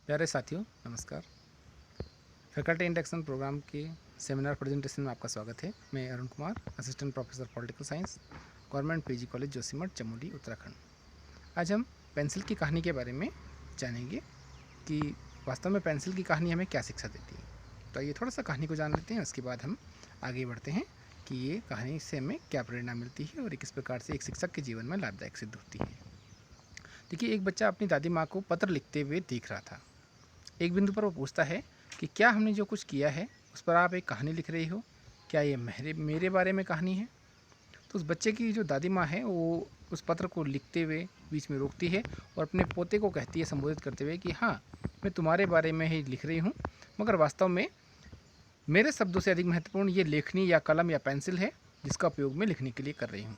प्यारे साथियों, नमस्कार। फैकल्टी इंडक्शन प्रोग्राम के सेमिनार प्रेजेंटेशन में आपका स्वागत है। मैं Arun Kumar, assistant professor political science, government PG college Joshimath, Chamoli, Uttarakhand. आज हम पेंसिल की कहानी के बारे में जानेंगे कि वास्तव में पेंसिल की कहानी हमें क्या शिक्षा देती है। तो आइए थोड़ा सा कहानी को जान लेते हैं, उसके बाद हम आगे बढ़ते हैं कि ये कहानी से हमें क्या प्रेरणा मिलती है और किस प्रकार से एक शिक्षक के जीवन में लाभदायक सिद्ध होती है। देखिए, एक बच्चा अपनी दादी माँ को पत्र लिखते हुए देख रहा था। एक बिंदु पर वो पूछता है कि क्या हमने जो कुछ किया है उस पर आप एक कहानी लिख रही हो, क्या ये मेरे मेरे बारे में कहानी है। तो उस बच्चे की जो दादी माँ है वो उस पत्र को लिखते हुए बीच में रोकती है और अपने पोते को कहती है संबोधित करते हुए कि हाँ, मैं तुम्हारे बारे में ही लिख रही हूँ, मगर वास्तव में मेरे शब्दों से अधिक महत्वपूर्ण ये लेखनी या कलम या पेंसिल है जिसका उपयोग मैं लिखने के लिए कर रही हूँ।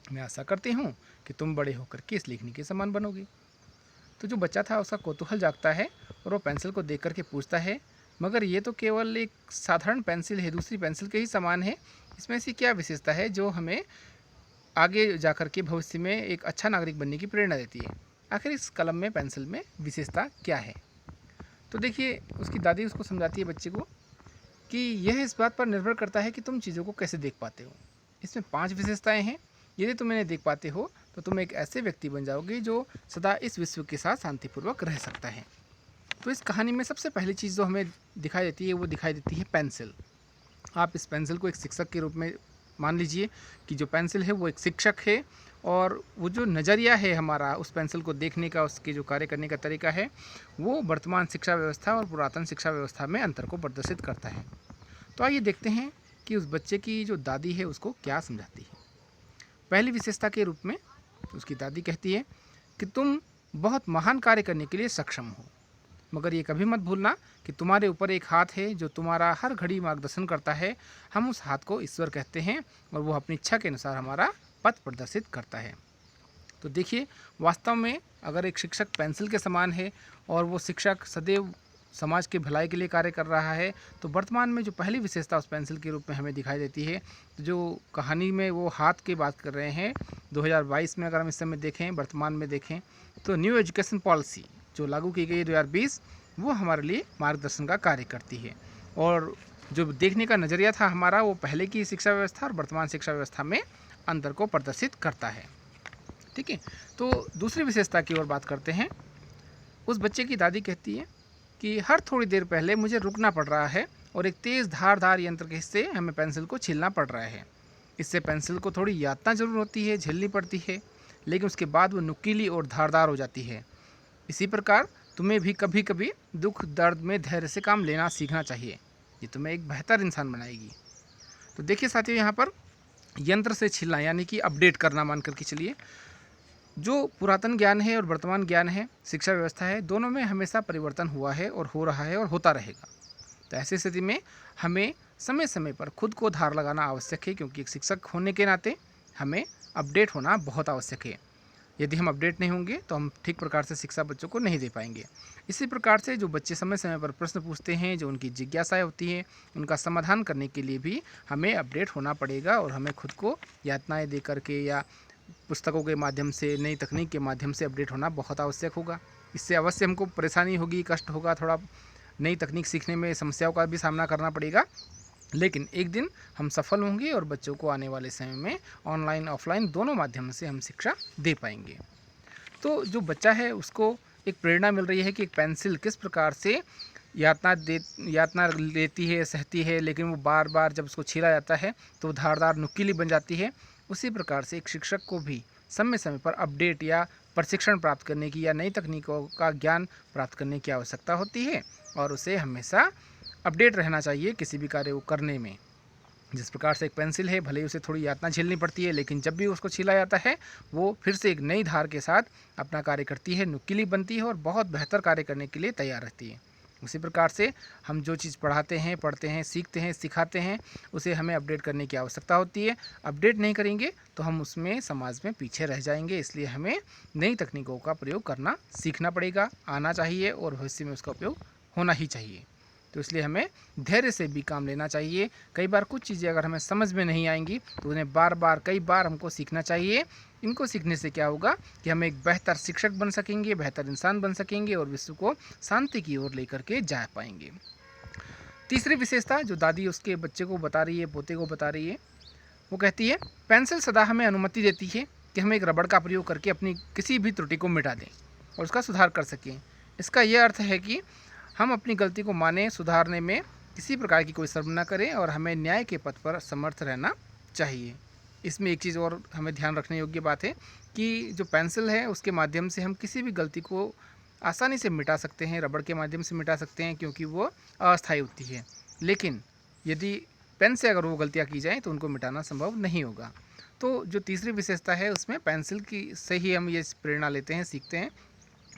मैं आशा करती हूँ कि तुम बड़े होकर के इस लेखनी के समान बनोगे। तो जो बच्चा था उसका कौतूहल जागता है और वो पेंसिल को देख करके पूछता है, मगर ये तो केवल एक साधारण पेंसिल है, दूसरी पेंसिल के ही समान है। इसमें ऐसी क्या विशेषता है जो हमें आगे जाकर के भविष्य में एक अच्छा नागरिक बनने की प्रेरणा देती है। आखिर इस कलम में, पेंसिल में विशेषता क्या है। तो देखिए, उसकी दादी उसको समझाती है बच्चे को कि यह इस बात पर निर्भर करता है कि तुम चीज़ों को कैसे देख पाते हो। इसमें 5 विशेषताएं हैं। यदि तुम इन्हें देख पाते हो तो तुम एक ऐसे व्यक्ति बन जाओगे जो सदा इस विश्व के साथ शांतिपूर्वक रह सकता है। तो इस कहानी में सबसे पहली चीज़ जो हमें दिखाई देती है वो दिखाई देती है पेंसिल। आप इस पेंसिल को एक शिक्षक के रूप में मान लीजिए कि जो पेंसिल है वो एक शिक्षक है, और वो जो नज़रिया है हमारा उस पेंसिल को देखने का, उसके जो कार्य करने का तरीका है, वो वर्तमान शिक्षा व्यवस्था और पुरातन शिक्षा व्यवस्था में अंतर को प्रदर्शित करता है। तो आइए देखते हैं कि उस बच्चे की जो दादी है उसको क्या समझाती है। पहली विशेषता के रूप में उसकी दादी कहती है कि तुम बहुत महान कार्य करने के लिए सक्षम हो, मगर ये कभी मत भूलना कि तुम्हारे ऊपर एक हाथ है जो तुम्हारा हर घड़ी मार्गदर्शन करता है। हम उस हाथ को ईश्वर कहते हैं और वो अपनी इच्छा के अनुसार हमारा पथ प्रदर्शित करता है। तो देखिए, वास्तव में अगर एक शिक्षक पेंसिल के समान है और वो शिक्षक सदैव समाज की भलाई के लिए कार्य कर रहा है, तो वर्तमान में जो पहली विशेषता उस पेंसिल के रूप में हमें दिखाई देती है, तो जो कहानी में वो हाथ की बात कर रहे हैं, 2022 में अगर हम इस समय देखें, वर्तमान में देखें, तो न्यू एजुकेशन पॉलिसी जो लागू की गई है 2020, वो हमारे लिए मार्गदर्शन का कार्य करती है। और जो देखने का नज़रिया था हमारा, वो पहले की शिक्षा व्यवस्था और वर्तमान शिक्षा व्यवस्था में अंतर को प्रदर्शित करता है। ठीक है। तो दूसरी विशेषता की ओर बात करते हैं। उस बच्चे की दादी कहती है कि हर थोड़ी देर पहले मुझे रुकना पड़ रहा है और एक तेज़ धारदार यंत्र के हिस्से हमें पेंसिल को छीलना पड़ रहा है। इससे पेंसिल को थोड़ी यातना जरूर होती है, झेलनी पड़ती है, लेकिन उसके बाद वो नुकीली और धारदार हो जाती है। इसी प्रकार तुम्हें भी कभी कभी दुख दर्द में धैर्य से काम लेना सीखना चाहिए। ये तुम्हें एक बेहतर इंसान बनाएगी। तो देखिए साथियों, यहाँ पर यंत्र से छीलना यानी कि अपडेट करना मान करके चलिए। जो पुरातन ज्ञान है और वर्तमान ज्ञान है, शिक्षा व्यवस्था है, दोनों में हमेशा परिवर्तन हुआ है और हो रहा है और होता रहेगा। तो ऐसी स्थिति में हमें समय समय पर खुद को धार लगाना आवश्यक है, क्योंकि एक शिक्षक होने के नाते हमें अपडेट होना बहुत आवश्यक है। यदि हम अपडेट नहीं होंगे तो हम ठीक प्रकार से शिक्षा बच्चों को नहीं दे पाएंगे। इसी प्रकार से जो बच्चे समय समय पर प्रश्न पूछते हैं, जो उनकी जिज्ञासाएं होती हैं, उनका समाधान करने के लिए भी हमें अपडेट होना पड़ेगा और हमें खुद को यातनाएं दे करके या पुस्तकों के माध्यम से, नई तकनीक के माध्यम से अपडेट होना बहुत आवश्यक होगा। इससे अवश्य हमको परेशानी होगी, कष्ट होगा, थोड़ा नई तकनीक सीखने में समस्याओं का भी सामना करना पड़ेगा, लेकिन एक दिन हम सफल होंगे और बच्चों को आने वाले समय में ऑनलाइन ऑफलाइन दोनों माध्यम से हम शिक्षा दे पाएंगे। तो जो बच्चा है उसको एक प्रेरणा मिल रही है कि एक पेंसिल किस प्रकार से यातना लेती है, सहती है, लेकिन वो बार बार जब उसको छीला जाता है तो धारदार नुकीली बन जाती है। उसी प्रकार से एक शिक्षक को भी समय समय पर अपडेट या प्रशिक्षण प्राप्त करने की या नई तकनीकों का ज्ञान प्राप्त करने की आवश्यकता होती है, और उसे हमेशा अपडेट रहना चाहिए किसी भी कार्य को करने में। जिस प्रकार से एक पेंसिल है, भले ही उसे थोड़ी यातना झेलनी पड़ती है, लेकिन जब भी उसको छीला जाता है वो फिर से एक नई धार के साथ अपना कार्य करती है, नुकीली बनती है और बहुत बेहतर कार्य करने के लिए तैयार रहती है। उसी प्रकार से हम जो चीज़ पढ़ाते हैं, पढ़ते हैं, सीखते हैं, सिखाते हैं, उसे हमें अपडेट करने की आवश्यकता होती है। अपडेट नहीं करेंगे तो हम उसमें समाज में पीछे रह जाएंगे। इसलिए हमें नई तकनीकों का प्रयोग करना सीखना पड़ेगा, आना चाहिए, और भविष्य में उसका उपयोग होना ही चाहिए। तो इसलिए हमें धैर्य से भी काम लेना चाहिए। कई बार कुछ चीज़ें अगर हमें समझ में नहीं आएंगी तो उन्हें बार बार, कई बार हमको सीखना चाहिए, इनको सीखने से क्या होगा कि हम एक बेहतर शिक्षक बन सकेंगे, बेहतर इंसान बन सकेंगे और विश्व को शांति की ओर लेकर के जा पाएंगे। तीसरी विशेषता जो दादी उसके बच्चे को बता रही है, पोते को बता रही है, वो कहती है पेंसिल सदा हमें अनुमति देती है कि हम एक रबड़ का प्रयोग करके अपनी किसी भी त्रुटि को मिटा दें और उसका सुधार कर सकें। इसका यह अर्थ है कि हम अपनी गलती को माने, सुधारने में किसी प्रकार की कोई शर्म न करें और हमें न्याय के पथ पर समर्थ रहना चाहिए। इसमें एक चीज़ और हमें ध्यान रखने योग्य बात है कि जो पेंसिल है उसके माध्यम से हम किसी भी गलती को आसानी से मिटा सकते हैं, रबड़ के माध्यम से मिटा सकते हैं क्योंकि वो अस्थायी होती है। लेकिन यदि पेन से अगर वो गलतियाँ की जाएँ तो उनको मिटाना संभव नहीं होगा। तो जो तीसरी विशेषता है उसमें पेंसिल की से ही हम ये प्रेरणा लेते हैं, सीखते हैं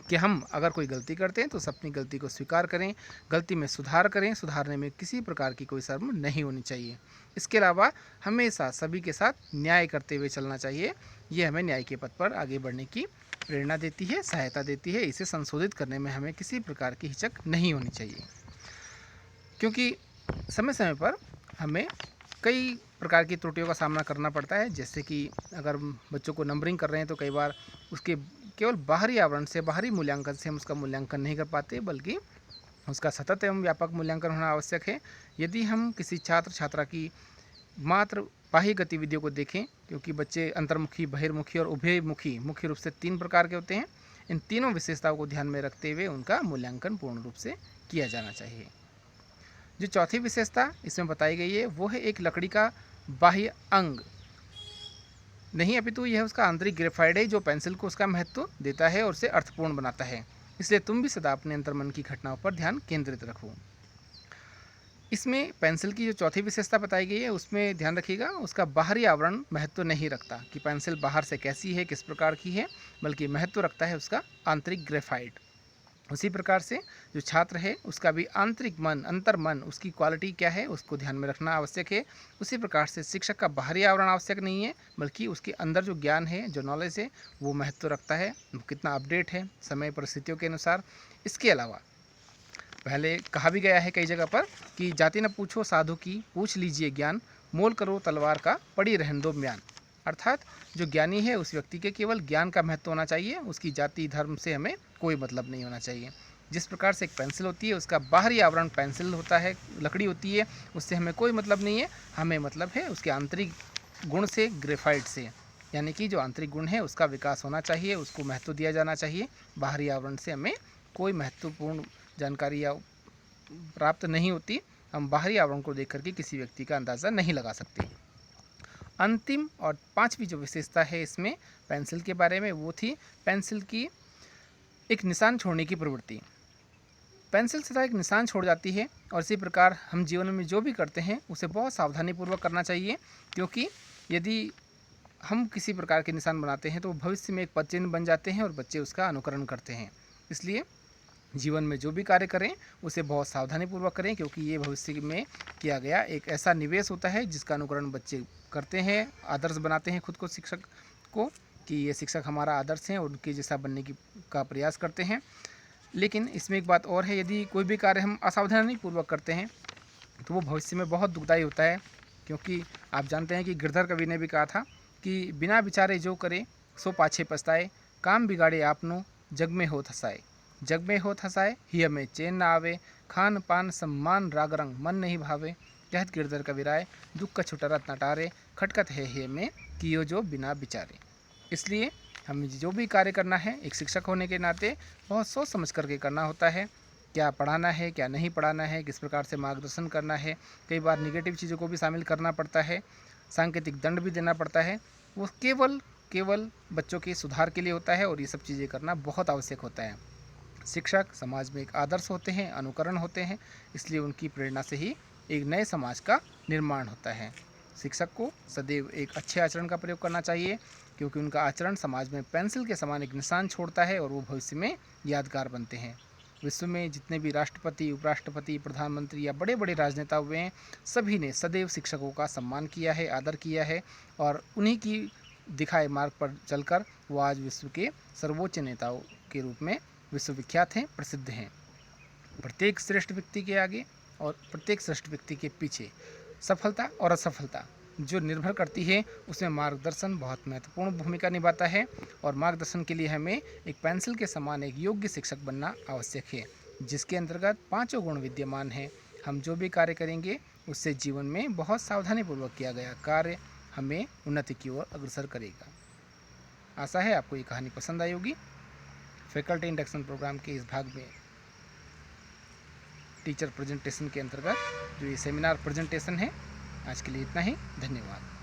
कि हम अगर कोई गलती करते हैं तो उस अपनी गलती को स्वीकार करें, गलती में सुधार करें, सुधारने में किसी प्रकार की कोई शर्म नहीं होनी चाहिए। इसके अलावा हमेशा सभी के साथ न्याय करते हुए चलना चाहिए। ये हमें न्याय के पथ पर आगे बढ़ने की प्रेरणा देती है, सहायता देती है। इसे संशोधित करने में हमें किसी प्रकार की हिचक नहीं होनी चाहिए, क्योंकि समय समय पर हमें कई प्रकार की त्रुटियों का सामना करना पड़ता है। जैसे कि अगर बच्चों को नंबरिंग कर रहे हैं तो कई बार उसके केवल बाहरी आवरण से, बाहरी मूल्यांकन से हम उसका मूल्यांकन नहीं कर पाते, बल्कि उसका सतत एवं व्यापक मूल्यांकन होना आवश्यक है। यदि हम किसी छात्र छात्रा की मात्र बाह्य गतिविधियों को देखें, क्योंकि बच्चे अंतर्मुखी, बहिर्मुखी और उभयमुखी मुख्य रूप से 3 प्रकार के होते हैं, इन तीनों विशेषताओं को ध्यान में रखते हुए उनका मूल्यांकन पूर्ण रूप से किया जाना चाहिए। जो चौथी विशेषता इसमें बताई गई है वो है एक लकड़ी का बाह्य अंग नहीं, अपितु यह उसका आंतरिक ग्रेफाइट है जो पेंसिल को उसका महत्व देता है और उसे अर्थपूर्ण बनाता है। इसलिए तुम भी सदा अपने अंतर्मन की घटनाओं पर ध्यान केंद्रित रखो। इसमें पेंसिल की जो चौथी विशेषता बताई गई है उसमें ध्यान रखिएगा, उसका बाहरी आवरण महत्व नहीं रखता कि पेंसिल बाहर से कैसी है, किस प्रकार की है, बल्कि महत्व रखता है उसका आंतरिक ग्रेफाइट। उसी प्रकार से जो छात्र है उसका भी आंतरिक मन, अंतर्मन, उसकी क्वालिटी क्या है उसको ध्यान में रखना आवश्यक है। उसी प्रकार से शिक्षक का बाहरी आवरण आवश्यक नहीं है, बल्कि उसके अंदर जो ज्ञान है, जो नॉलेज है, वो महत्व रखता है, वो कितना अपडेट है समय परिस्थितियों के अनुसार। इसके अलावा पहले कहा भी गया है कई जगह पर कि जाति न पूछो साधु की, पूछ लीजिए ज्ञान, मोल करो तलवार का, पड़ी रहन दो म्यान। अर्थात जो ज्ञानी है उस व्यक्ति के केवल ज्ञान का महत्व होना चाहिए, उसकी जाति धर्म से हमें कोई मतलब नहीं होना चाहिए। जिस प्रकार से एक पेंसिल होती है उसका बाहरी आवरण पेंसिल होता है, लकड़ी होती है, उससे हमें कोई मतलब नहीं है, हमें मतलब है उसके आंतरिक गुण से, ग्रेफाइट से। यानी कि जो आंतरिक गुण है उसका विकास होना चाहिए, उसको महत्व दिया जाना चाहिए। बाहरी आवरण से हमें कोई महत्वपूर्ण जानकारी या प्राप्त नहीं होती। हम बाहरी आवरण को देख करके किसी व्यक्ति का अंदाज़ा नहीं लगा सकते। अंतिम और 5वीं जो विशेषता है इसमें पेंसिल के बारे में वो थी पेंसिल की एक निशान छोड़ने की प्रवृत्ति। पेंसिल सदा एक निशान छोड़ जाती है और इसी प्रकार हम जीवन में जो भी करते हैं उसे बहुत सावधानीपूर्वक करना चाहिए, क्योंकि यदि हम किसी प्रकार के निशान बनाते हैं तो भविष्य में एक पदचिन्ह बन जाते हैं और बच्चे उसका अनुकरण करते हैं। इसलिए जीवन में जो भी कार्य करें उसे बहुत सावधानीपूर्वक करें, क्योंकि ये भविष्य में किया गया एक ऐसा निवेश होता है जिसका अनुकरण बच्चे करते हैं, आदर्श बनाते हैं खुद को, शिक्षक को, कि ये शिक्षक हमारा आदर्श हैं और उनके जैसा बनने की का प्रयास करते हैं। लेकिन इसमें एक बात और है, यदि कोई भी कार्य हम असावधानीपूर्वक करते हैं तो वो भविष्य में बहुत दुखदायी होता है, क्योंकि आप जानते हैं कि गिरधर कवि ने भी कहा था कि बिना विचारे जो करे सो पाछे पछताए, काम बिगाड़े आपनो जग में होत हसाए, जग में होत हसाए हिय में चैन न आवे, खान पान सम्मान राग रंग मन नहीं भावे, कहत गिरधर कविराय दुख का छुटरत नटारे, खटकत है हिय में कियो जो बिना विचारे। इसलिए हमें जो भी कार्य करना है एक शिक्षक होने के नाते बहुत सोच समझ करके करना होता है। क्या पढ़ाना है, क्या नहीं पढ़ाना है, किस प्रकार से मार्गदर्शन करना है, कई बार निगेटिव चीज़ों को भी शामिल करना पड़ता है, सांकेतिक दंड भी देना पड़ता है। वो केवल बच्चों के सुधार के लिए होता है और ये सब चीज़ें करना बहुत आवश्यक होता है। शिक्षक समाज में एक आदर्श होते हैं, अनुकरण होते हैं, इसलिए उनकी प्रेरणा से ही एक नए समाज का निर्माण होता है। शिक्षक को सदैव एक अच्छे आचरण का प्रयोग करना चाहिए, क्योंकि उनका आचरण समाज में पेंसिल के समान एक निशान छोड़ता है और वो भविष्य में यादगार बनते हैं। विश्व में जितने भी राष्ट्रपति, उपराष्ट्रपति, प्रधानमंत्री या बड़े बड़े राजनेता हुए हैं, सभी ने सदैव शिक्षकों का सम्मान किया है, आदर किया है, और उन्हीं की दिखाए मार्ग पर चलकर वो आज विश्व के सर्वोच्च नेताओं के रूप में विश्वविख्यात हैं, प्रसिद्ध हैं। प्रत्येक श्रेष्ठ व्यक्ति के आगे और प्रत्येक श्रेष्ठ व्यक्ति के पीछे सफलता और असफलता जो निर्भर करती है उसमें मार्गदर्शन बहुत महत्वपूर्ण भूमिका निभाता है और मार्गदर्शन के लिए हमें एक पेंसिल के समान एक योग्य शिक्षक बनना आवश्यक है, जिसके अंतर्गत पांचों गुण विद्यमान हैं। हम जो भी कार्य करेंगे उससे जीवन में बहुत सावधानीपूर्वक किया गया कार्य हमें उन्नति की ओर अग्रसर करेगा। आशा है आपको ये कहानी पसंद आई होगी। फैकल्टी इंडक्शन प्रोग्राम के इस भाग में टीचर प्रेजेंटेशन के अंतर्गत जो ये सेमिनार प्रेजेंटेशन है, आज के लिए इतना ही। धन्यवाद।